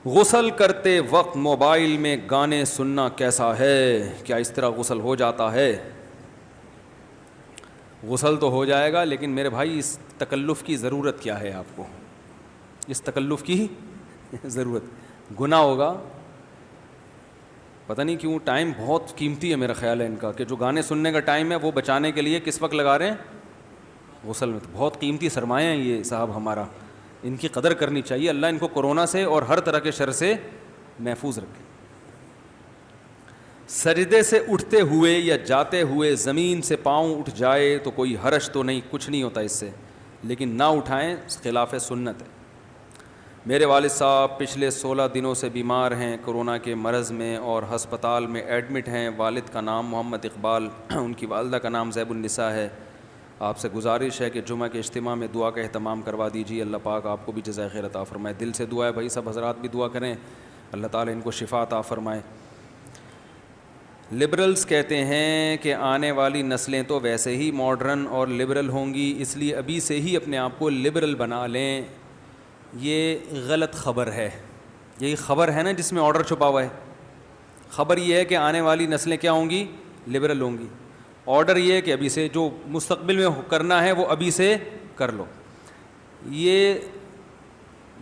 غسل کرتے وقت موبائل میں گانے سننا کیسا ہے؟ کیا اس طرح غسل ہو جاتا ہے؟ غسل تو ہو جائے گا، لیکن میرے بھائی اس تکلف کی ضرورت کیا ہے آپ کو؟ اس تکلف کی ضرورت، گناہ ہوگا. پتہ نہیں کیوں ٹائم بہت قیمتی ہے میرا خیال ہے ان کا، کہ جو گانے سننے کا ٹائم ہے وہ بچانے کے لیے کس وقت لگا رہے ہیں؟ غسل میں. تو بہت قیمتی سرمایہ ہیں یہ صاحب ہمارا، ان کی قدر کرنی چاہیے. اللہ ان کو کورونا سے اور ہر طرح کے شر سے محفوظ رکھے. سجدے سے اٹھتے ہوئے یا جاتے ہوئے زمین سے پاؤں اٹھ جائے تو کوئی حرج تو نہیں، کچھ نہیں ہوتا اس سے، لیکن نہ اٹھائیں، خلاف سنت ہے. میرے والد صاحب پچھلے 16 دنوں سے بیمار ہیں، کورونا کے مرض میں، اور ہسپتال میں ایڈمٹ ہیں. والد کا نام محمد اقبال، ان کی والدہ کا نام زیب النساء ہے. آپ سے گزارش ہے کہ جمعہ کے اجتماع میں دعا کا اہتمام کروا دیجیے. اللہ پاک آپ کو بھی جزائے خیر عطا فرمائے. دل سے دعا ہے بھائی، سب حضرات بھی دعا کریں، اللہ تعالیٰ ان کو شفا عطا فرمائے. لبرلز کہتے ہیں کہ آنے والی نسلیں تو ویسے ہی ماڈرن اور لبرل ہوں گی، اس لیے ابھی سے ہی اپنے آپ کو لبرل بنا لیں. یہ غلط خبر ہے. یہی خبر ہے نا جس میں آرڈر چھپا ہوا ہے. خبر یہ ہے کہ آنے والی نسلیں کیا ہوں گی؟ لبرل ہوں گی. آرڈر یہ ہے کہ ابھی سے جو مستقبل میں کرنا ہے وہ ابھی سے کر لو. یہ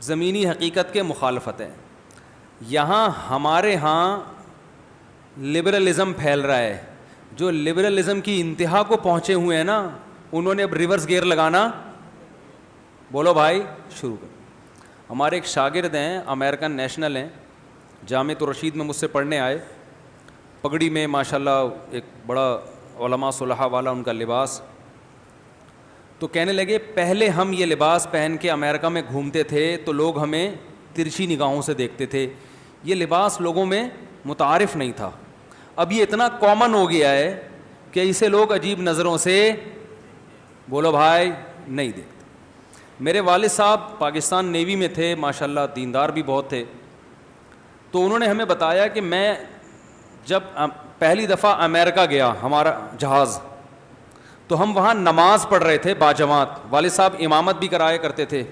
زمینی حقیقت کے مخالفت ہے. یہاں ہمارے ہاں لبرلزم پھیل رہا ہے. جو لبرلزم کی انتہا کو پہنچے ہوئے ہیں نا، انہوں نے اب ریورس گیئر لگانا، بولو بھائی، شروع کر. ہمارے ایک شاگرد ہیں، امریکن نیشنل ہیں، جامعۃ الرشید میں مجھ سے پڑھنے آئے. پگڑی میں ماشاءاللہ ایک بڑا علماء صلحاء والا ان کا لباس. تو کہنے لگے پہلے ہم یہ لباس پہن کے امریکہ میں گھومتے تھے تو لوگ ہمیں ترچھی نگاہوں سے دیکھتے تھے. یہ لباس لوگوں میں متعارف نہیں تھا. اب یہ اتنا کامن ہو گیا ہے کہ اسے لوگ عجیب نظروں سے، بولو بھائی، نہیں دیکھتے. میرے والد صاحب پاکستان نیوی میں تھے، ماشاءاللہ دیندار بھی بہت تھے. تو انہوں نے ہمیں بتایا کہ میں جب پہلی دفعہ امریکہ گیا، ہمارا جہاز، تو ہم وہاں نماز پڑھ رہے تھے باجماعت. والد صاحب امامت بھی کرایا کرتے تھے.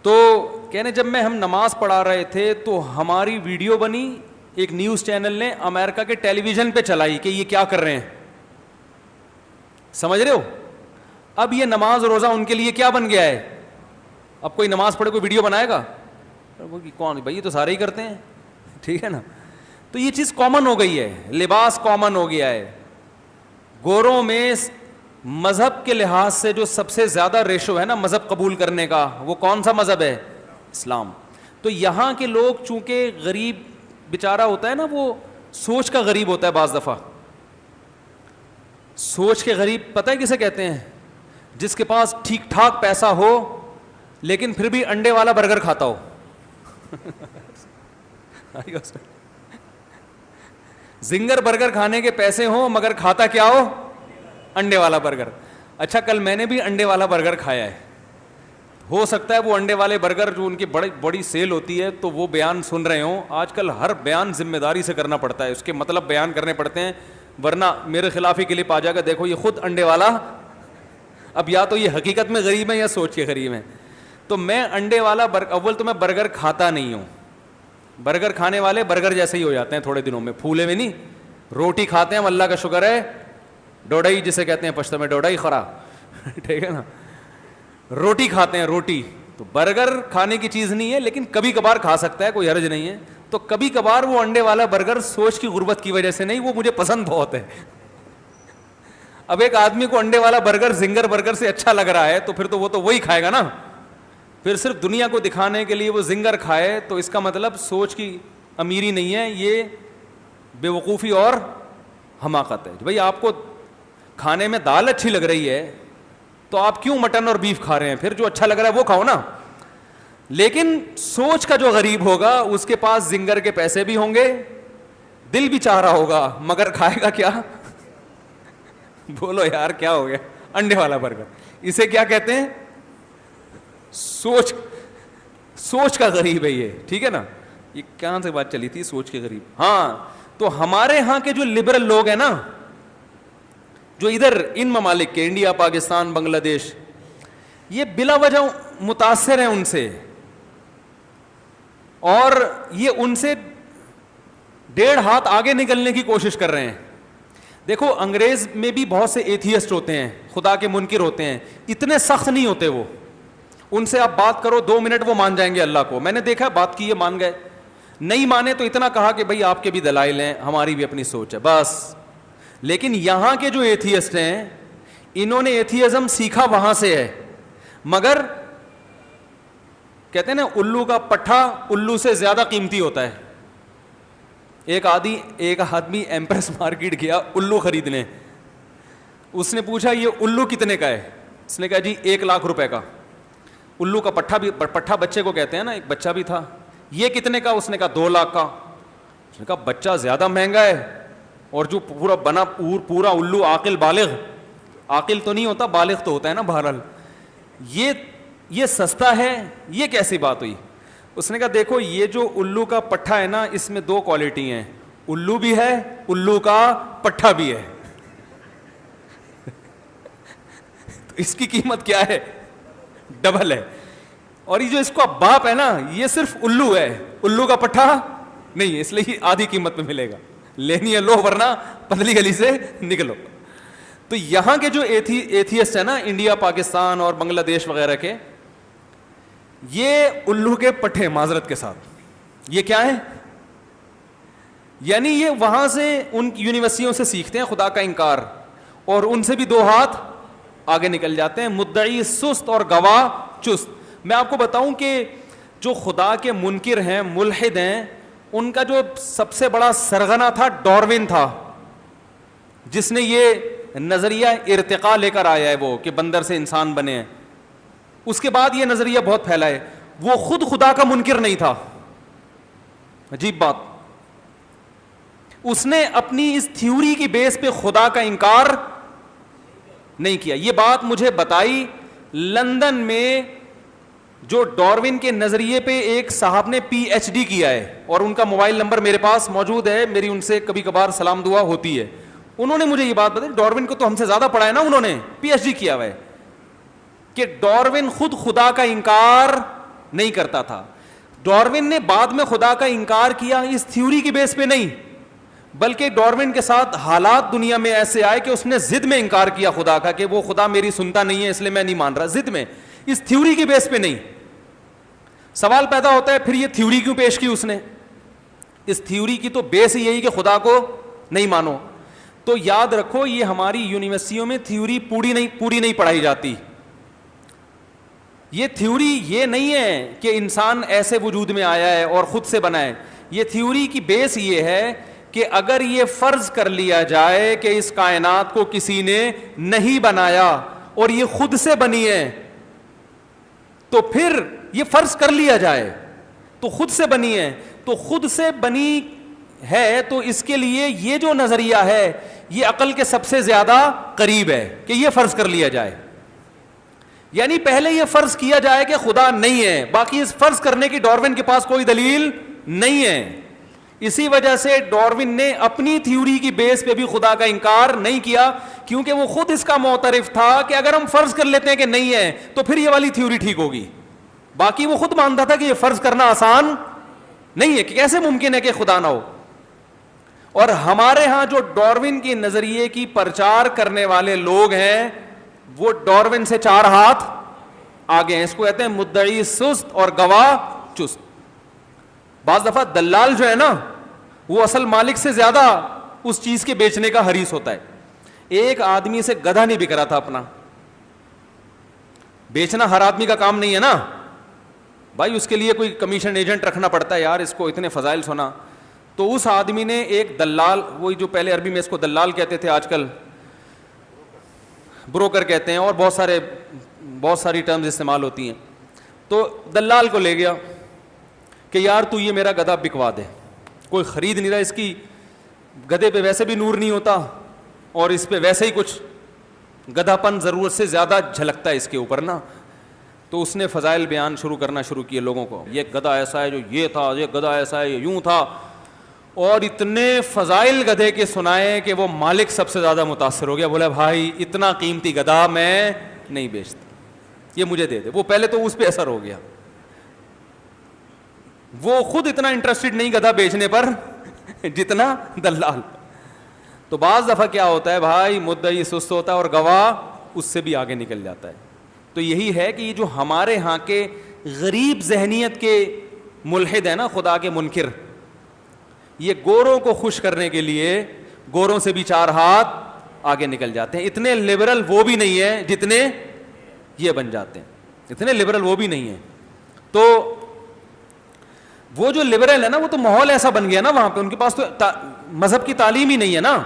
تو کہنے جب میں ہم نماز پڑھا رہے تھے تو ہماری ویڈیو بنی، ایک نیوز چینل نے امریکہ کے ٹیلی ویژن پہ چلائی کہ یہ کیا کر رہے ہیں. سمجھ رہے ہو؟ اب یہ نماز روزہ ان کے لیے کیا بن گیا ہے؟ اب کوئی نماز پڑھے کوئی ویڈیو بنائے گا؟ کون بھائی، یہ تو سارے ہی کرتے ہیں، ٹھیک ہے نا. تو یہ چیز کامن ہو گئی ہے، لباس کامن ہو گیا ہے. گوروں میں مذہب کے لحاظ سے جو سب سے زیادہ ریشو ہے نا مذہب قبول کرنے کا، وہ کون سا مذہب ہے؟ اسلام. تو یہاں کے لوگ چونکہ غریب بیچارہ ہوتا ہے نا، وہ سوچ کا غریب ہوتا ہے. بعض دفعہ سوچ کے غریب پتہ ہے کسے کہتے ہیں؟ جس کے پاس ٹھیک ٹھاک پیسہ ہو لیکن پھر بھی انڈے والا برگر کھاتا ہو. زنگر برگر کھانے کے پیسے ہوں مگر کھاتا کیا ہو؟ انڈے والا برگر. اچھا، کل میں نے بھی انڈے والا برگر کھایا ہے. ہو سکتا ہے وہ انڈے والے برگر جو ان کی بڑی سیل ہوتی ہے تو وہ بیان سن رہے ہوں. آج کل ہر بیان ذمہ داری سے کرنا پڑتا ہے، اس کے مطلب بیان کرنے پڑتے ہیں، ورنہ میرے خلاف ہی کلپ آ جائے گا، دیکھو یہ خود انڈے والا. اب یا تو یہ حقیقت میں غریب ہے یا سوچ کے غریب ہیں. تو میں انڈے والا اول تو میں برگر کھاتا نہیں ہوں. برگر کھانے والے برگر جیسے ہی ہو جاتے ہیں تھوڑے دنوں میں، پھولے میں نہیں. روٹی کھاتے ہیں ہم، اللہ کا شکر ہے، ڈوڈائی جسے کہتے ہیں پشتو میں، ڈوڈائی خورا، ٹھیک ہے نا، روٹی کھاتے ہیں روٹی. تو برگر کھانے کی چیز نہیں ہے، لیکن کبھی کبھار کھا سکتا ہے، کوئی حرج نہیں ہے. تو کبھی کبھار وہ انڈے والا برگر سوچ کی غربت کی وجہ سے نہیں، وہ مجھے پسند بہت ہے. اب ایک آدمی کو انڈے والا برگر زنگر برگر سے اچھا لگ رہا ہے تو پھر تو وہ تو وہی کھائے گا نا. پھر صرف دنیا کو دکھانے کے لیے وہ زنگر کھائے تو اس کا مطلب سوچ کی امیری نہیں ہے، یہ بے وقوفی اور حماقت ہے. بھائی آپ کو کھانے میں دال اچھی لگ رہی ہے تو آپ کیوں مٹن اور بیف کھا رہے ہیں؟ پھر جو اچھا لگ رہا ہے وہ کھاؤ نا. لیکن سوچ کا جو غریب ہوگا اس کے پاس زنگر کے پیسے بھی ہوں گے، دل بھی چاہ رہا ہوگا، مگر کھائے گا کیا؟ بولو یار کیا ہو گیا؟ انڈے والا برگر. اسے کیا کہتے ہیں؟ سوچ کا غریب ہے یہ، ٹھیک ہے نا. یہ کہاں سے بات چلی تھی؟ سوچ کے غریب. ہاں، تو ہمارے ہاں کے جو لبرل لوگ ہیں نا، جو ادھر ان ممالک کے، انڈیا، پاکستان، بنگلہ دیش، یہ بلا وجہ متاثر ہیں ان سے. اور یہ ان سے 1.5 ہاتھ آگے نکلنے کی کوشش کر رہے ہیں. دیکھو انگریز میں بھی بہت سے ایتھیسٹ ہوتے ہیں, خدا کے منکر ہوتے ہیں, اتنے سخت نہیں ہوتے وہ. ان سے آپ بات کرو 2 منٹ وہ مان جائیں گے اللہ کو. میں نے دیکھا بات کی ہے مان گئے, نہیں مانے تو اتنا کہا کہ بھائی آپ کے بھی دلائل ہیں, ہماری بھی اپنی سوچ ہے بس. لیکن یہاں کے جو ایتھیسٹ ہیں انہوں نے ایتھیزم سیکھا وہاں سے ہے, مگر کہتے ہیں نا الو کا پٹھا الو سے زیادہ قیمتی ہوتا ہے. ایک آدمی ایمپریس مارکیٹ گیا الو خریدنے. اس نے پوچھا یہ الو کتنے کا ہے؟ اس نے کہا جی 1 لاکھ روپے کا. الو کا پٹھا بچے کو کہتے ہیں نا, ایک بچہ بھی تھا. یہ کتنے کا؟ اس نے کہا 2 لاکھ کا. اس نے کہا بچہ زیادہ مہنگا ہے, اور جو پورا بنا پورا الو عاقل بالغ, عاقل تو نہیں ہوتا بالغ تو ہوتا ہے نا بہرحال, یہ سستا ہے, یہ کیسی بات ہوئی؟ اس نے کہا دیکھو یہ جو الو کا پٹھا ہے نا اس میں 2 کوالٹی ہیں, الو بھی ہے الو کا پٹھا بھی ہے. تو اس کی قیمت کیا ہے؟ ڈبل ہے. اور یہ جو اس کا باپ ہے نا یہ صرف الو ہے, الو کا پٹھا نہیں, اس لیے آدھی قیمت میں ملے گا. لینی ہے لو, ورنہ پتلی گلی سے نکلو. تو یہاں کے جو ایتھیسٹ ہیں نا انڈیا پاکستان اور بنگلہ دیش وغیرہ کے, یہ الو کے پٹھے معذرت کے ساتھ یہ کیا ہے؟ یعنی یہ وہاں سے ان یونیورسٹیوں سے سیکھتے ہیں خدا کا انکار, اور ان سے بھی 2 ہاتھ آگے نکل جاتے ہیں. مدعی سست اور گواہ چست. میں آپ کو بتاؤں کہ جو خدا کے منکر ہیں ملحد ہیں, ان کا جو سب سے بڑا سرغنہ تھا ڈاروین تھا, جس نے یہ نظریہ ارتقاء لے کر آیا ہے وہ کہ بندر سے انسان بنے ہیں. اس کے بعد یہ نظریہ بہت پھیلا ہے. وہ خود خدا کا منکر نہیں تھا, عجیب بات. اس نے اپنی اس تھیوری کی بیس پہ خدا کا انکار نہیں کیا. یہ بات مجھے بتائی لندن میں جو ڈاروین کے نظریے پہ ایک صاحب نے پی ایچ ڈی کیا ہے, اور ان کا موبائل نمبر میرے پاس موجود ہے, میری ان سے کبھی کبھار سلام دعا ہوتی ہے. انہوں نے مجھے یہ بات بتائی, ڈاروین کو تو ہم سے زیادہ پڑھا ہے نا, انہوں نے پی ایچ ڈی کیا ہوا ہے, کہ ڈاروین خود خدا کا انکار نہیں کرتا تھا. ڈاروین نے بعد میں خدا کا انکار کیا اس تھیوری کی بیس پہ نہیں, بلکہ ڈاروین کے ساتھ حالات دنیا میں ایسے آئے کہ اس نے ضد میں انکار کیا خدا کا, کہ وہ خدا میری سنتا نہیں ہے اس لیے میں نہیں مان رہا, ضد میں, اس تھیوری کی بیس پہ نہیں. سوال پیدا ہوتا ہے پھر یہ تھیوری کیوں پیش کی اس نے؟ اس تھیوری کی تو بیس ہی یہی کہ خدا کو نہیں مانو. تو یاد رکھو یہ ہماری یونیورسٹیوں میں تھیوری پوری نہیں پڑھائی جاتی. یہ تھیوری یہ نہیں ہے کہ انسان ایسے وجود میں آیا ہے اور خود سے بنا ہے. یہ تھیوری کی بیس یہ ہے کہ اگر یہ فرض کر لیا جائے کہ اس کائنات کو کسی نے نہیں بنایا اور یہ خود سے بنی ہے, تو پھر یہ فرض کر لیا جائے تو خود سے بنی ہے, تو خود سے بنی ہے, تو اس کے لیے یہ جو نظریہ ہے یہ عقل کے سب سے زیادہ قریب ہے کہ یہ فرض کر لیا جائے. یعنی پہلے یہ فرض کیا جائے کہ خدا نہیں ہے, باقی اس فرض کرنے کی ڈاروین کے پاس کوئی دلیل نہیں ہے. اسی وجہ سے ڈاروین نے اپنی تھیوری کی بیس پہ بھی خدا کا انکار نہیں کیا, کیونکہ وہ خود اس کا معترف تھا کہ اگر ہم فرض کر لیتے ہیں کہ نہیں ہے تو پھر یہ والی تھیوری ٹھیک ہوگی. باقی وہ خود مانتا تھا کہ یہ فرض کرنا آسان نہیں ہے, کہ کیسے ممکن ہے کہ خدا نہ ہو. اور ہمارے ہاں جو ڈاروین کی نظریے کی پرچار کرنے والے لوگ ہیں وہ ڈاروین سے 4 ہاتھ آگے ہیں. اس کو کہتے ہیں مدعی سست اور گواہ چست. بعض دفعہ دلال جو ہے نا وہ اصل مالک سے زیادہ اس چیز کے بیچنے کا حریص ہوتا ہے. ایک آدمی سے گدھا نہیں بک رہا تھا اپنا, بیچنا ہر آدمی کا کام نہیں ہے نا بھائی, اس کے لیے کوئی کمیشن ایجنٹ رکھنا پڑتا ہے یار, اس کو اتنے فضائل سنا. تو اس آدمی نے ایک دلال, وہی جو پہلے عربی میں اس کو دلال کہتے تھے, آج کل بروکر کہتے ہیں, اور بہت ساری ٹرمز استعمال ہوتی ہیں. تو دلال کو لے گیا کہ یار تو یہ میرا گدھا بکوا دے, کوئی خرید نہیں رہا, اس کی گدھے پہ ویسے بھی نور نہیں ہوتا اور اس پہ ویسے ہی کچھ گدھا پن ضرورت سے زیادہ جھلکتا ہے اس کے اوپر نا. تو اس نے فضائل بیان کرنا شروع کیے لوگوں کو, یہ گدھا ایسا ہے جو یہ تھا, یہ گدھا ایسا ہے یوں تھا, اور اتنے فضائل گدھے کے سنائے کہ وہ مالک سب سے زیادہ متاثر ہو گیا. بولا بھائی اتنا قیمتی گدھا میں نہیں بیچتا, یہ مجھے دے دے. وہ پہلے تو اس پہ اثر ہو گیا. وہ خود اتنا انٹرسٹڈ نہیں گدھا بیچنے پر جتنا دلال. تو بعض دفعہ کیا ہوتا ہے بھائی, مدعی سست ہوتا ہے اور گواہ اس سے بھی آگے نکل جاتا ہے. تو یہی ہے کہ یہ جو ہمارے ہاں کے غریب ذہنیت کے ملحد ہیں نا, خدا کے منکر, یہ گوروں کو خوش کرنے کے لیے گوروں سے بھی 4 ہاتھ آگے نکل جاتے ہیں. اتنے لبرل وہ بھی نہیں ہیں جتنے یہ بن جاتے ہیں, اتنے لبرل وہ بھی نہیں ہیں. تو وہ جو لبرل ہے نا, وہ تو ماحول ایسا بن گیا نا وہاں پہ, ان کے پاس تو مذہب کی تعلیم ہی نہیں ہے نا.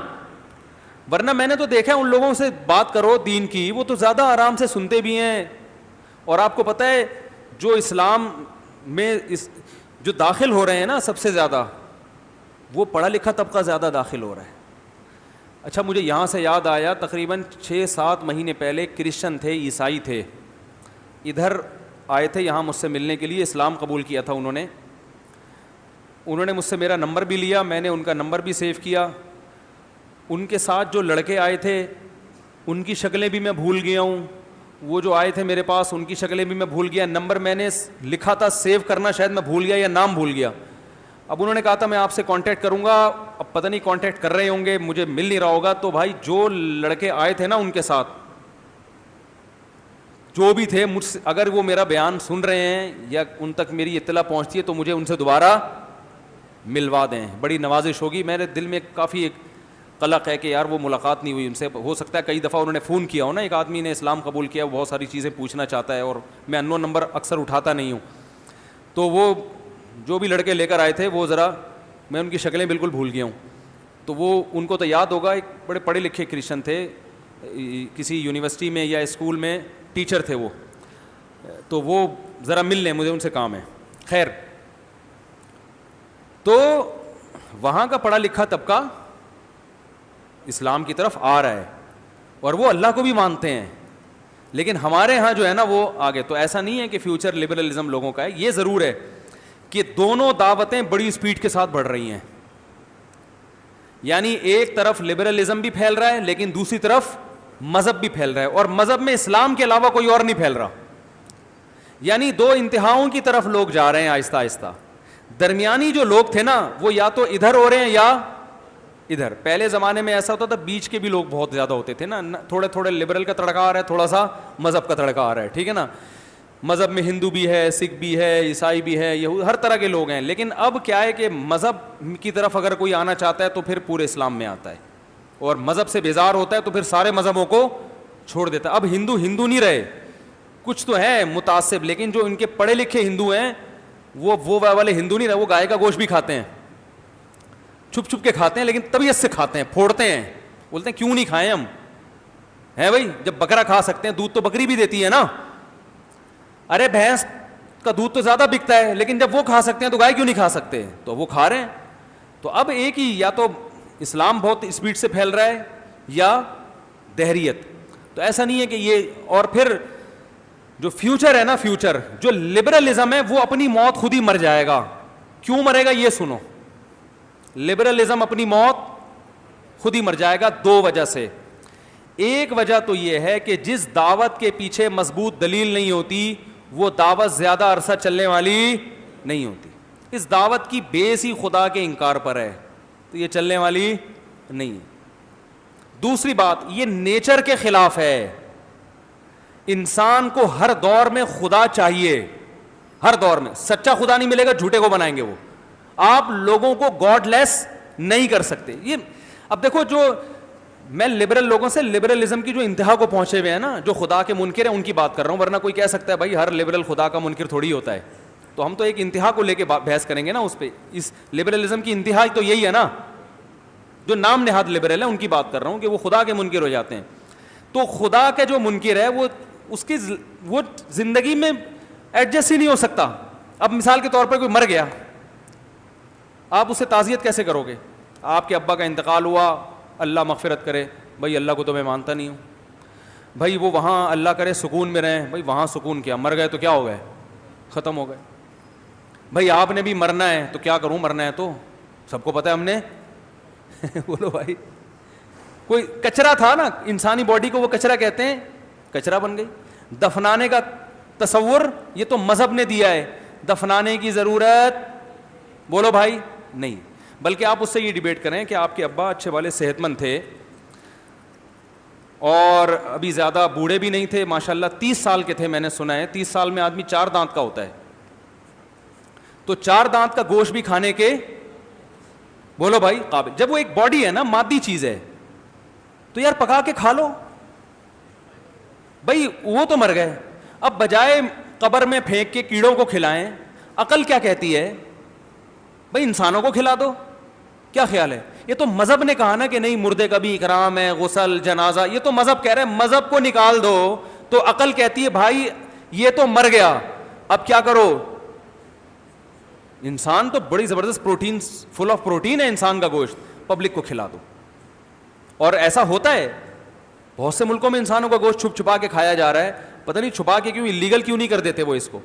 ورنہ میں نے تو دیکھا ہے ان لوگوں سے بات کرو دین کی, وہ تو زیادہ آرام سے سنتے بھی ہیں. اور آپ کو پتہ ہے جو اسلام میں جو داخل ہو رہے ہیں نا سب سے زیادہ, وہ پڑھا لکھا طبقہ زیادہ داخل ہو رہا ہے. اچھا مجھے یہاں سے یاد آیا, تقریباً 6-7 مہینے پہلے کرسچن تھے, عیسائی تھے, ادھر آئے تھے یہاں مجھ سے ملنے کے لیے, اسلام قبول کیا تھا انہوں نے مجھ سے میرا نمبر بھی لیا, میں نے ان کا نمبر بھی سیو کیا. ان کے ساتھ جو لڑکے آئے تھے ان کی شکلیں بھی میں بھول گیا ہوں, وہ جو آئے تھے میرے پاس ان کی شکلیں بھی میں بھول گیا. نمبر میں نے لکھا تھا سیو کرنا, شاید میں بھول گیا یا نام بھول گیا. اب انہوں نے کہا تھا میں آپ سے کانٹیکٹ کروں گا, اب پتہ نہیں کانٹیکٹ کر رہے ہوں گے, مجھے مل نہیں رہا ہوگا. تو بھائی جو لڑکے آئے تھے نا ان کے ساتھ جو بھی تھے, مجھ سے اگر وہ میرا بیان سن رہے ہیں یا ان تک میری اطلاع پہنچتی ہے تو مجھے ان سے دوبارہ ملوا دیں, بڑی نوازش ہوگی. میرے دل میں کافی ایک قلق ہے کہ یار وہ ملاقات نہیں ہوئی ان سے. ہو سکتا ہے کئی دفعہ انہوں نے فون کیا ہو نا, ایک آدمی نے اسلام قبول کیا, بہت ساری چیزیں پوچھنا چاہتا ہے اور میں انون نمبر اکثر اٹھاتا نہیں ہوں. تو وہ جو بھی لڑکے لے کر آئے تھے وہ ذرا میں ان کی شکلیں بالکل بھول گیا ہوں. تو وہ ان کو تو یاد ہوگا, ایک بڑے پڑھے لکھے کرسچن تھے, کسی یونیورسٹی میں یا اسکول میں ٹیچر تھے وہ. تو وہ ذرا مل لیں, مجھے ان سے کام ہے. خیر, تو وہاں کا پڑھا لکھا طبقہ اسلام کی طرف آ رہا ہے اور وہ اللہ کو بھی مانتے ہیں, لیکن ہمارے ہاں جو ہے نا وہ آگے. تو ایسا نہیں ہے کہ فیوچر لبرلزم لوگوں کا ہے, یہ ضرور ہے کہ دونوں دعوتیں بڑی سپیڈ کے ساتھ بڑھ رہی ہیں. یعنی ایک طرف لبرلزم بھی پھیل رہا ہے لیکن دوسری طرف مذہب بھی پھیل رہا ہے, اور مذہب میں اسلام کے علاوہ کوئی اور نہیں پھیل رہا. یعنی 2 انتہاؤں کی طرف لوگ جا رہے ہیں آہستہ آہستہ. درمیانی جو لوگ تھے نا وہ یا تو ادھر ہو رہے ہیں یا ادھر. پہلے زمانے میں ایسا ہوتا تھا, بیچ کے بھی لوگ بہت زیادہ ہوتے تھے نا, تھوڑے تھوڑے لبرل کا تڑکا آ رہا ہے, تھوڑا سا مذہب کا تڑکا آ رہا ہے, ٹھیک ہے نا. مذہب میں ہندو بھی ہے, سکھ بھی ہے, عیسائی بھی ہے, یہود, ہر طرح کے لوگ ہیں. لیکن اب کیا ہے کہ مذہب کی طرف اگر کوئی آنا چاہتا ہے تو پھر پورے اسلام میں آتا ہے, اور مذہب سے بیزار ہوتا ہے تو پھر سارے مذہبوں کو چھوڑ دیتا ہے. اب ہندو نہیں رہے, کچھ تو ہے متعصب, لیکن جو ان کے پڑھے لکھے ہندو ہیں وہ والے ہندو نہیں رہے. وہ گائے کا گوشت بھی کھاتے ہیں, چھپ چھپ کے کھاتے ہیں, لیکن طبیعت سے کھاتے ہیں, پھوڑتے ہیں, بولتے ہیں کیوں نہیں کھائیں ہم, ہیں بھائی, جب بکرا کھا سکتے ہیں, دودھ تو بکری بھی دیتی ہے نا. ارے بھینس کا دودھ تو زیادہ بکتا ہے, لیکن جب وہ کھا سکتے ہیں تو گائے کیوں نہیں کھا سکتے, تو وہ کھا رہے ہیں. تو اب ایک ہی, یا تو اسلام بہت اسپیڈ سے پھیل رہا ہے یا دہریت. تو ایسا نہیں ہے کہ یہ, اور پھر جو فیوچر ہے نا, فیوچر جو لبرلزم ہے وہ اپنی موت خود ہی مر جائے گا. کیوں مرے گا یہ سنو, لبرلزم اپنی موت خود ہی مر جائے گا 2 وجہ سے. ایک وجہ تو یہ ہے کہ جس دعوت کے پیچھے مضبوط دلیل نہیں ہوتی وہ دعوت زیادہ عرصہ چلنے والی نہیں ہوتی. اس دعوت کی بیس ہی خدا کے انکار پر ہے تو یہ چلنے والی نہیں ہے. دوسری بات, یہ نیچر کے خلاف ہے. انسان کو ہر دور میں خدا چاہیے, ہر دور میں. سچا خدا نہیں ملے گا, جھوٹے کو بنائیں گے وہ. آپ لوگوں کو گاڈ لیس نہیں کر سکتے. یہ اب دیکھو, جو میں لبرل لوگوں سے لبرلزم کی جو انتہا کو پہنچے ہوئے ہیں نا, جو خدا کے منکر ہیں, ان کی بات کر رہا ہوں. ورنہ کوئی کہہ سکتا ہے بھائی ہر لبرل خدا کا منکر تھوڑی ہوتا ہے. تو ہم تو ایک انتہا کو لے کے بحث کریں گے نا اس پہ. اس لبرلزم کی انتہا تو یہی ہے نا, جو نام نہاد لبرل ہے ان کی بات کر رہا ہوں کہ وہ خدا کے منکر ہو جاتے ہیں. تو خدا کا جو منکر ہے اس کی وہ زندگی میں ایڈجسٹ ہی نہیں ہو سکتا. اب مثال کے طور پر کوئی مر گیا, آپ اسے تعزیت کیسے کرو گے؟ آپ کے ابا کا انتقال ہوا, اللہ مغفرت کرے, بھائی اللہ کو تو میں مانتا نہیں ہوں, بھائی وہ وہاں اللہ کرے سکون میں رہیں, بھائی وہاں سکون کیا, مر گئے تو کیا ہو گئے, ختم ہو گئے. بھائی آپ نے بھی مرنا ہے تو کیا کروں, مرنا ہے تو سب کو پتہ ہے ہم نے بولو بھائی, کوئی کچرا تھا نا انسانی باڈی کو, وہ کچرا کہتے ہیں, کچرا بن گئی. دفنانے کا تصور یہ تو مذہب نے دیا ہے, دفنانے کی ضرورت بولو بھائی نہیں. بلکہ آپ اس سے یہ ڈیبیٹ کریں کہ آپ کے ابا اچھے والے صحت مند تھے اور ابھی زیادہ بوڑھے بھی نہیں تھے, ماشاءاللہ 30 سال کے تھے, میں نے سنا ہے 30 سال میں آدمی 4 دانت کا ہوتا ہے, تو 4 دانت کا گوشت بھی کھانے کے بولو بھائی قابل. جب وہ ایک باڈی ہے نا, مادی چیز ہے, تو یار پکا کے کھا لو بھائی. وہ تو مر گئے, اب بجائے قبر میں پھینک کے کیڑوں کو کھلائیں, عقل کیا کہتی ہے بھائی انسانوں کو کھلا دو. کیا خیال ہے؟ یہ تو مذہب نے کہا نا کہ نہیں مردے کا بھی اکرام ہے, غسل جنازہ, یہ تو مذہب کہہ رہا ہے مذہب کو نکال دو. تو عقل کہتی ہے بھائی یہ تو مر گیا, اب کیا کرو, انسان تو بڑی زبردست پروٹین, فل آف پروٹین ہے انسان کا گوشت, پبلک کو کھلا دو. اور ایسا ہوتا ہے بہت سے ملکوں میں انسانوں کا گوشت چھپ چھپا کے کھایا جا رہا ہے. پتہ نہیں چھپا کے کیوں, لیگل کیوں نہیں کر دیتے وہ اس کو,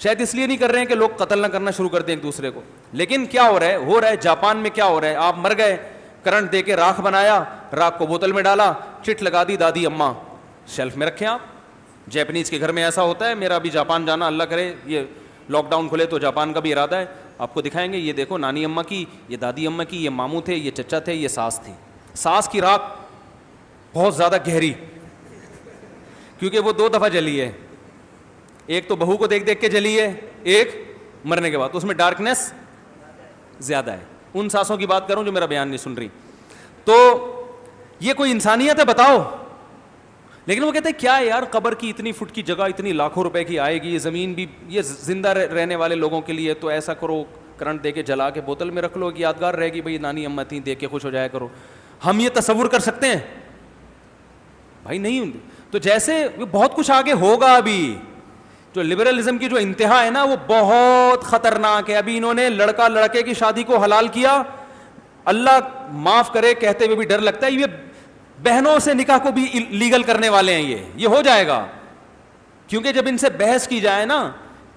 شاید اس لیے نہیں کر رہے ہیں کہ لوگ قتل نہ کرنا شروع کر دیں ایک دوسرے کو. لیکن کیا ہو رہا ہے جاپان میں کیا ہو رہا ہے, آپ مر گئے, کرنٹ دے کے راکھ بنایا, راکھ کو بوتل میں ڈالا, چٹ لگا دی دادی اماں, شیلف میں رکھیں آپ. جیپنیز کے گھر میں ایسا ہوتا ہے. میرا بھی جاپان جانا, اللہ کرے یہ لاک ڈاؤن کھلے تو جاپان کا بھی ارادہ ہے, آپ کو دکھائیں گے. یہ دیکھو نانی اماں کی, یہ دادی اماں کی, یہ ماموں تھے, یہ چچا تھے, یہ ساس تھی. ساس کی راکھ بہت زیادہ گہری, کیونکہ وہ 2 دفعہ جلی ہے, ایک تو بہو کو دیکھ دیکھ کے جلی ہے, ایک مرنے کے بعد, تو اس میں ڈارکنیس زیادہ ہے. ان ساسوں کی بات کروں جو میرا بیان نہیں سن رہی. تو یہ کوئی انسانیت ہے بتاؤ؟ لیکن وہ کہتے ہیں کیا ہے یار, قبر کی اتنی فٹ کی جگہ اتنی لاکھوں روپے کی آئے گی, یہ زمین بھی یہ زندہ رہنے والے لوگوں کے لیے, تو ایسا کرو کرنٹ دے کے جلا کے بوتل میں رکھ لو کہ یادگار رہے گی, بھائی نانی اماں تھیں, دیکھ کے خوش ہو جایا کرو. ہم یہ تصور کر سکتے ہیں بھائی؟ نہیں. تو جیسے بہت کچھ آگے ہوگا. ابھی جو لبرلزم کی جو انتہا ہے نا وہ بہت خطرناک ہے. ابھی انہوں نے لڑکا لڑکے کی شادی کو حلال کیا, اللہ معاف کرے کہتے ہوئے بھی ڈر لگتا ہے, یہ بہنوں سے نکاح کو بھی لیگل کرنے والے ہیں. یہ ہو جائے گا, کیونکہ جب ان سے بحث کی جائے نا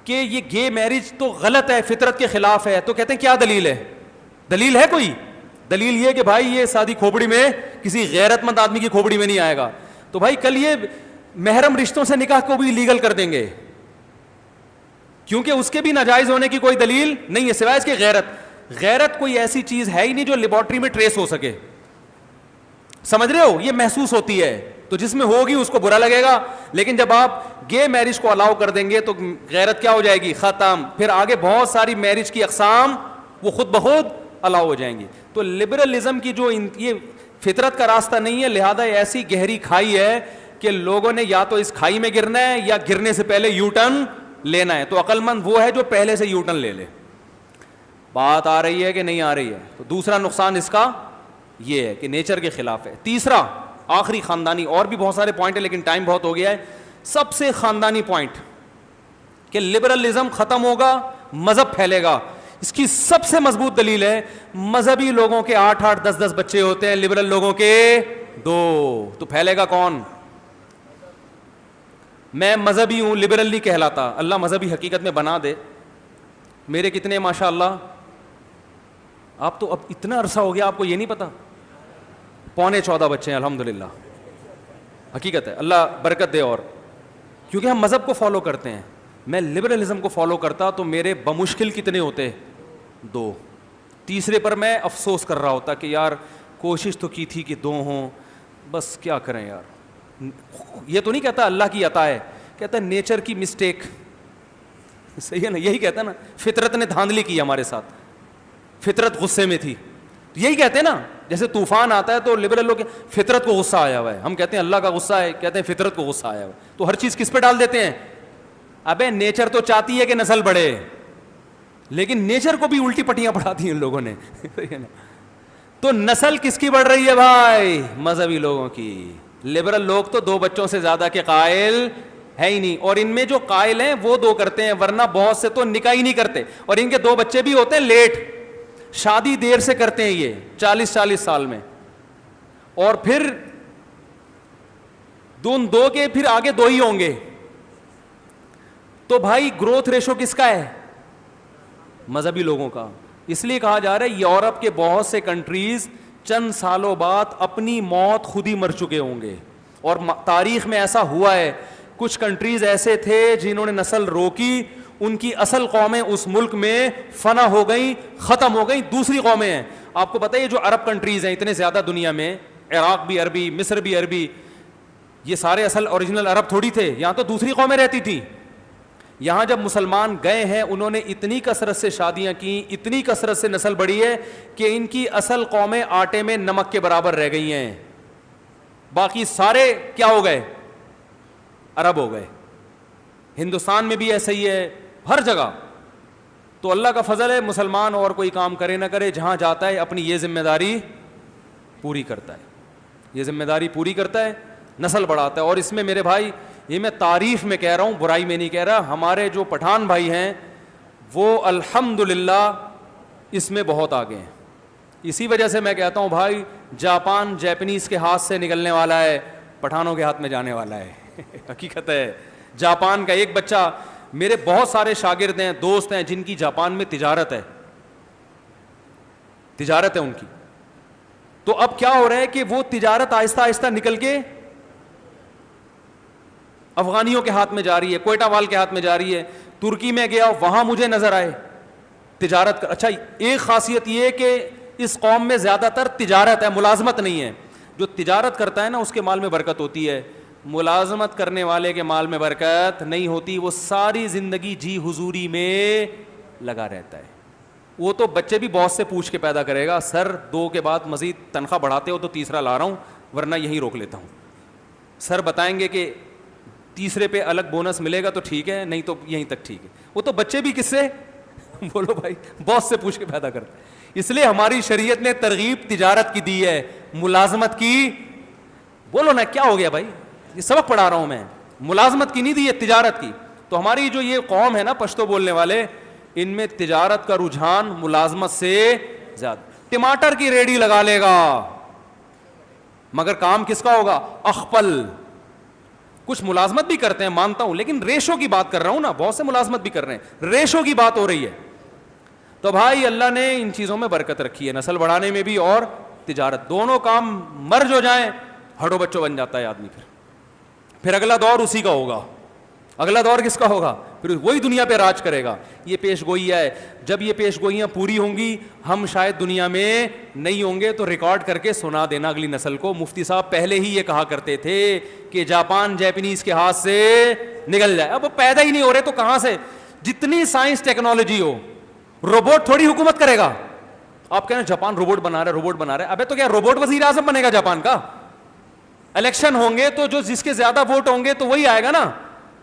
کہ یہ گے میرج تو غلط ہے, فطرت کے خلاف ہے, تو کہتے ہیں کیا دلیل ہے؟ دلیل ہے کوئی؟ دلیل یہ کہ بھائی یہ شادی کھوپڑی میں کسی غیرت مند آدمی کی کھوپڑی میں نہیں آئے گا, تو بھائی کل یہ محرم رشتوں سے نکاح کو بھی لیگل کر دیں گے, کیونکہ اس کے بھی ناجائز ہونے کی کوئی دلیل نہیں ہے سوائے اس کے غیرت کوئی ایسی چیز ہے ہی نہیں جو لیبارٹری میں ٹریس ہو سکے. سمجھ رہے ہو؟ یہ محسوس ہوتی ہے, تو جس میں ہوگی اس کو برا لگے گا. لیکن جب آپ گے میرج کو الاؤ کر دیں گے تو غیرت کیا ہو جائے گی؟ ختم. پھر آگے بہت ساری میرج کی اقسام وہ خود بخود الاؤ ہو جائیں گی. تو لبرلزم کی جو یہ فطرت کا راستہ نہیں ہے, لہذا ایسی گہری کھائی ہے کہ لوگوں نے یا تو اس کھائی میں گرنا ہے یا گرنے سے پہلے یو ٹرن لینا ہے. تو عقل مند وہ ہے جو پہلے سے یو ٹرن لے لے. بات آ رہی ہے کہ نہیں آ رہی ہے؟ تو دوسرا نقصان اس کا یہ ہے کہ نیچر کے خلاف ہے. تیسرا آخری خاندانی, اور بھی بہت سارے پوائنٹ ہیں لیکن ٹائم بہت ہو گیا ہے, سب سے خاندانی پوائنٹ کہ لبرلزم ختم ہوگا, مذہب پھیلے گا. اس کی سب سے مضبوط دلیل ہے مذہبی لوگوں کے 8-8 10-10 بچے ہوتے ہیں, لبرل لوگوں کے 2, تو پھیلے گا کون؟ میں مذہبی ہوں, لبرل نہیں کہلاتا. اللہ مذہبی حقیقت میں بنا دے. میرے کتنے ماشاء اللہ, آپ تو اب اتنا عرصہ ہو گیا آپ کو یہ نہیں پتا, 14.25 بچے ہیں الحمدللہ. حقیقت ہے, اللہ برکت دے. اور کیونکہ ہم مذہب کو فالو کرتے ہیں, میں لبرلزم کو فالو کرتا تو میرے بمشکل کتنے ہوتے؟ 2. تیسرے پر میں افسوس کر رہا ہوتا کہ یار کوشش تو کی تھی کہ 2 ہوں, بس کیا کریں یار. یہ تو نہیں کہتا اللہ کی عطا ہے, کہتا ہے نیچر کی مسٹیک. صحیح ہے نا, یہی کہتا ہے نا, فطرت نے دھاندلی کی ہمارے ساتھ, فطرت غصے میں تھی. یہی کہتے ہیں نا, جیسے طوفان آتا ہے تو لبرل لوگ فطرت کو غصہ آیا ہوا ہے, ہم کہتے ہیں اللہ کا غصہ ہے, کہتے ہیں فطرت کو غصہ آیا ہوا ہے. تو ہر چیز کس پہ ڈال دیتے ہیں؟ ابے نیچر تو چاہتی ہے کہ نسل بڑھے, لیکن نیچر کو بھی الٹی پٹیاں پڑھا دی ان لوگوں نے. تو نسل کس کی بڑھ رہی ہے بھائی؟ مذہبی لوگوں کی. لبرل لوگ تو 2 بچوں سے زیادہ کے قائل ہے ہی نہیں, اور ان میں جو قائل ہیں وہ 2 کرتے ہیں, ورنہ بہت سے تو نکاح ہی نہیں کرتے. اور ان کے 2 بچے بھی ہوتے ہیں لیٹ, شادی دیر سے کرتے ہیں یہ 40 سال میں, اور پھر 2 کے پھر آگے 2 ہی ہوں گے. تو بھائی گروتھ ریشو کس کا ہے؟ مذہبی لوگوں کا. اس لیے کہا جا رہا ہے یورپ کے بہت سے کنٹریز چند سالوں بعد اپنی موت خود ہی مر چکے ہوں گے. اور تاریخ میں ایسا ہوا ہے, کچھ کنٹریز ایسے تھے جنہوں نے نسل روکی, ان کی اصل قومیں اس ملک میں فنا ہو گئیں, ختم ہو گئیں, دوسری قومیں ہیں. آپ کو پتہ ہے یہ جو عرب کنٹریز ہیں اتنے زیادہ دنیا میں, عراق بھی عربی, مصر بھی عربی, یہ سارے اصل اوریجنل عرب تھوڑی تھے, یہاں تو دوسری قومیں رہتی تھیں. یہاں جب مسلمان گئے ہیں انہوں نے اتنی کثرت سے شادیاں کی, اتنی کثرت سے نسل بڑھی ہے کہ ان کی اصل قومیں آٹے میں نمک کے برابر رہ گئی ہیں, باقی سارے کیا ہو گئے, عرب ہو گئے. ہندوستان میں بھی ایسا ہی ہے, ہر جگہ. تو اللہ کا فضل ہے, مسلمان اور کوئی کام کرے نہ کرے, جہاں جاتا ہے اپنی یہ ذمہ داری پوری کرتا ہے, یہ ذمہ داری پوری کرتا ہے, نسل بڑھاتا ہے. اور اس میں میرے بھائی یہ میں تعریف میں کہہ رہا ہوں, برائی میں نہیں کہہ رہا, ہمارے جو پٹھان بھائی ہیں وہ الحمدللہ اس میں بہت آگے ہیں. اسی وجہ سے میں کہتا ہوں بھائی جاپان جیپنیز کے ہاتھ سے نکلنے والا ہے, پٹھانوں کے ہاتھ میں جانے والا ہے. حقیقت ہے. جاپان کا ایک بچہ, میرے بہت سارے شاگرد ہیں, دوست ہیں جن کی جاپان میں تجارت ہے, تجارت ہے ان کی. تو اب کیا ہو رہا ہے کہ وہ تجارت آہستہ آہستہ نکل کے افغانیوں کے ہاتھ میں جا رہی ہے, کوئٹہ وال کے ہاتھ میں جا رہی ہے. ترکی میں گیا, وہاں مجھے نظر آئے تجارت کر. اچھا ایک خاصیت یہ کہ اس قوم میں زیادہ تر تجارت ہے, ملازمت نہیں ہے. جو تجارت کرتا ہے نا اس کے مال میں برکت ہوتی ہے, ملازمت کرنے والے کے مال میں برکت نہیں ہوتی, وہ ساری زندگی جی حضوری میں لگا رہتا ہے. وہ تو بچے بھی باس سے پوچھ کے پیدا کرے گا, سر 2 کے بعد مزید تنخواہ بڑھاتے ہو تو تیسرا لا رہا ہوں ورنہ یہیں روک لیتا ہوں. سر بتائیں گے کہ تیسرے پہ الگ بونس ملے گا تو ٹھیک ہے, نہیں تو یہیں تک ٹھیک ہے. وہ تو بچے بھی کس سے بولو بھائی, باس سے پوچھ کے پیدا کرتے. اس لیے ہماری شریعت نے ترغیب تجارت کی دی ہے, ملازمت کی. بولو نا کیا ہو گیا بھائی, یہ سبق پڑھا رہا ہوں میں, ملازمت کی نہیں دی ہے, تجارت کی. تو ہماری جو یہ قوم ہے نا پشتو بولنے والے, ان میں تجارت کا رجحان ملازمت سے زیادہ. ٹماٹر کی ریڑھی لگا لے گا مگر کام کس کا ہوگا, اخپل. کچھ ملازمت بھی کرتے ہیں مانتا ہوں, لیکن ریشو کی بات کر رہا ہوں نا, بہت سے ملازمت بھی کر رہے ہیں, ریشو کی بات ہو رہی ہے. تو بھائی اللہ نے ان چیزوں میں برکت رکھی ہے, نسل بڑھانے میں بھی اور تجارت, دونوں کام مرج ہو جائیں ہڈو بچوں بن جاتا ہے آدمی. پھر اگلا دور اسی کا ہوگا. اگلا دور کس کا ہوگا, پھر وہی دنیا پہ راج کرے گا. یہ پیش گوئی ہے, جب یہ پیش گوئیاں پوری ہوں گی ہم شاید دنیا میں نہیں ہوں گے تو ریکارڈ کر کے سنا دینا اگلی نسل کو. مفتی صاحب پہلے ہی یہ کہا کرتے تھے کہ جاپان جیپنیز کے ہاتھ سے نکل جائے. اب وہ پیدا ہی نہیں ہو رہے تو کہاں سے, جتنی سائنس ٹیکنالوجی ہو, روبوٹ تھوڑی حکومت کرے گا. آپ کہنا جاپان روبوٹ بنا رہا ہے, روبوٹ بنا رہا ہے, ابے تو کیا روبوٹ وزیر اعظم بنے گا جاپان کا؟ الیکشن ہوں گے تو جو جس کے زیادہ ووٹ ہوں گے تو وہی آئے گا نا.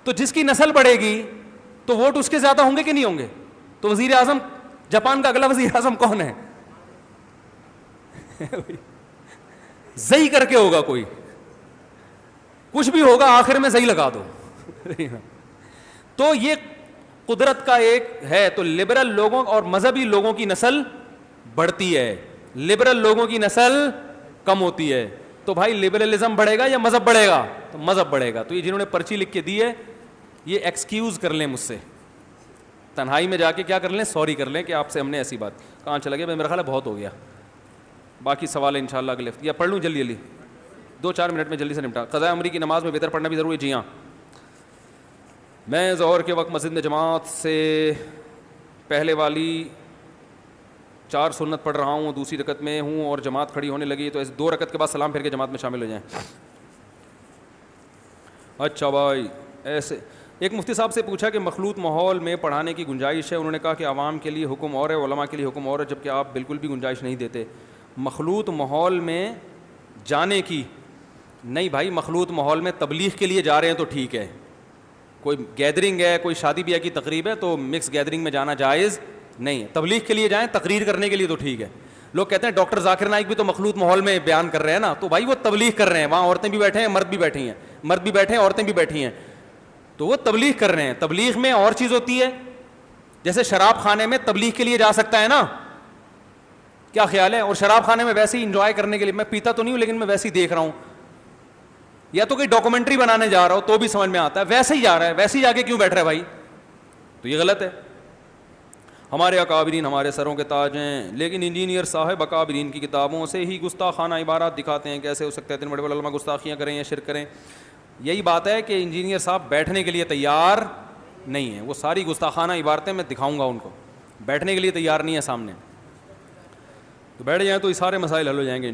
تو جس کی نسل بڑھے گی تو ووٹ اس کے زیادہ ہوں گے کہ نہیں ہوں گے؟ تو وزیر اعظم جاپان کا اگلا وزیر اعظم کون ہے؟ زئی کر کے ہوگا, کوئی کچھ بھی ہوگا آخر میں زئی لگا دو. تو یہ قدرت کا ایک ہے. تو لبرل لوگوں اور مذہبی لوگوں کی نسل بڑھتی ہے, لبرل لوگوں کی نسل کم ہوتی ہے. تو بھائی لبرلزم بڑھے گا یا مذہب بڑھے گا؟ تو مذہب بڑھے گا. تو یہ جنہوں نے پرچی لکھ کے دی ہے یہ ایکسکیوز کر لیں مجھ سے, تنہائی میں جا کے کیا کر لیں, سوری کر لیں کہ آپ سے ہم نے ایسی بات. کہاں چلا گیا, میرا خیال ہے بہت ہو گیا. باقی سوال ہے انشاءاللہ اگلے ہفتے, یا پڑھ لوں جلدی جلدی 2-4 منٹ میں جلدی سے نمٹا. قضاء عمری کی نماز میں بہتر پڑھنا بھی ضروری ہے. جی ہاں, میں ظہر کے وقت مسجد میں جماعت سے پہلے والی 4 سنت پڑھ رہا ہوں, دوسری رکعت میں ہوں اور جماعت کھڑی ہونے لگی, تو اس 2 رکعت کے بعد سلام پھر کے جماعت میں شامل ہو جائیں. اچھا بھائی, ایسے ایک مفتی صاحب سے پوچھا کہ مخلوط ماحول میں پڑھانے کی گنجائش ہے. انہوں نے کہا کہ عوام کے لیے حکم اور ہے, علماء کے لیے حکم اور ہے, جبکہ آپ بالکل بھی گنجائش نہیں دیتے. مخلوط ماحول میں جانے کی نہیں بھائی, مخلوط ماحول میں تبلیغ کے لیے جا رہے ہیں تو ٹھیک ہے. کوئی گیدرنگ ہے, کوئی شادی بیاہ کی تقریب ہے تو مکس گیدرنگ میں جانا جائز نہیں ہے. تبلیغ کے لیے جائیں, تقریر کرنے کے لیے تو ٹھیک ہے. لوگ کہتے ہیں ڈاکٹر ذاکر نائک بھی تو مخلوط ماحول میں بیان کر رہے ہیں نا, تو بھائی وہ تبلیغ کر رہے ہیں, وہاں عورتیں بھی بیٹھے ہیں, مرد بھی بیٹھی ہیں, مرد بھی بیٹھے ہیں, عورتیں بھی بیٹھی ہیں, تو وہ تبلیغ کر رہے ہیں. تبلیغ میں اور چیز ہوتی ہے, جیسے شراب خانے میں تبلیغ کے لیے جا سکتا ہے نا, کیا خیال ہے؟ اور شراب خانے میں ویسے ہی انجوائے کرنے کے لیے, میں پیتا تو نہیں ہوں لیکن میں ویسے ہی دیکھ رہا ہوں, یا تو کوئی ڈاکومنٹری بنانے جا رہا ہو تو بھی سمجھ میں آتا ہے, ویسے ہی جا رہا ہے, ویسے ہی جا کے کیوں بیٹھ رہا ہے بھائی؟ تو یہ غلط ہے. ہمارے اکابرین ہمارے سروں کے تاج ہیں, لیکن انجینئر صاحب اکابرین کی کتابوں سے ہی گستاخانہ عبارات دکھاتے ہیں. کیسے ہو سکتا ہے اتنے بڑے علماء گستاخیاں کریں یا شرک کریں؟ یہی بات ہے کہ انجینئر صاحب بیٹھنے کے لیے تیار نہیں ہیں. وہ ساری گستاخانہ عبارتیں میں دکھاؤں گا ان کو, بیٹھنے کے لیے تیار نہیں ہے سامنے, تو بیٹھ جائیں تو یہ سارے مسائل حل ہو جائیں گے.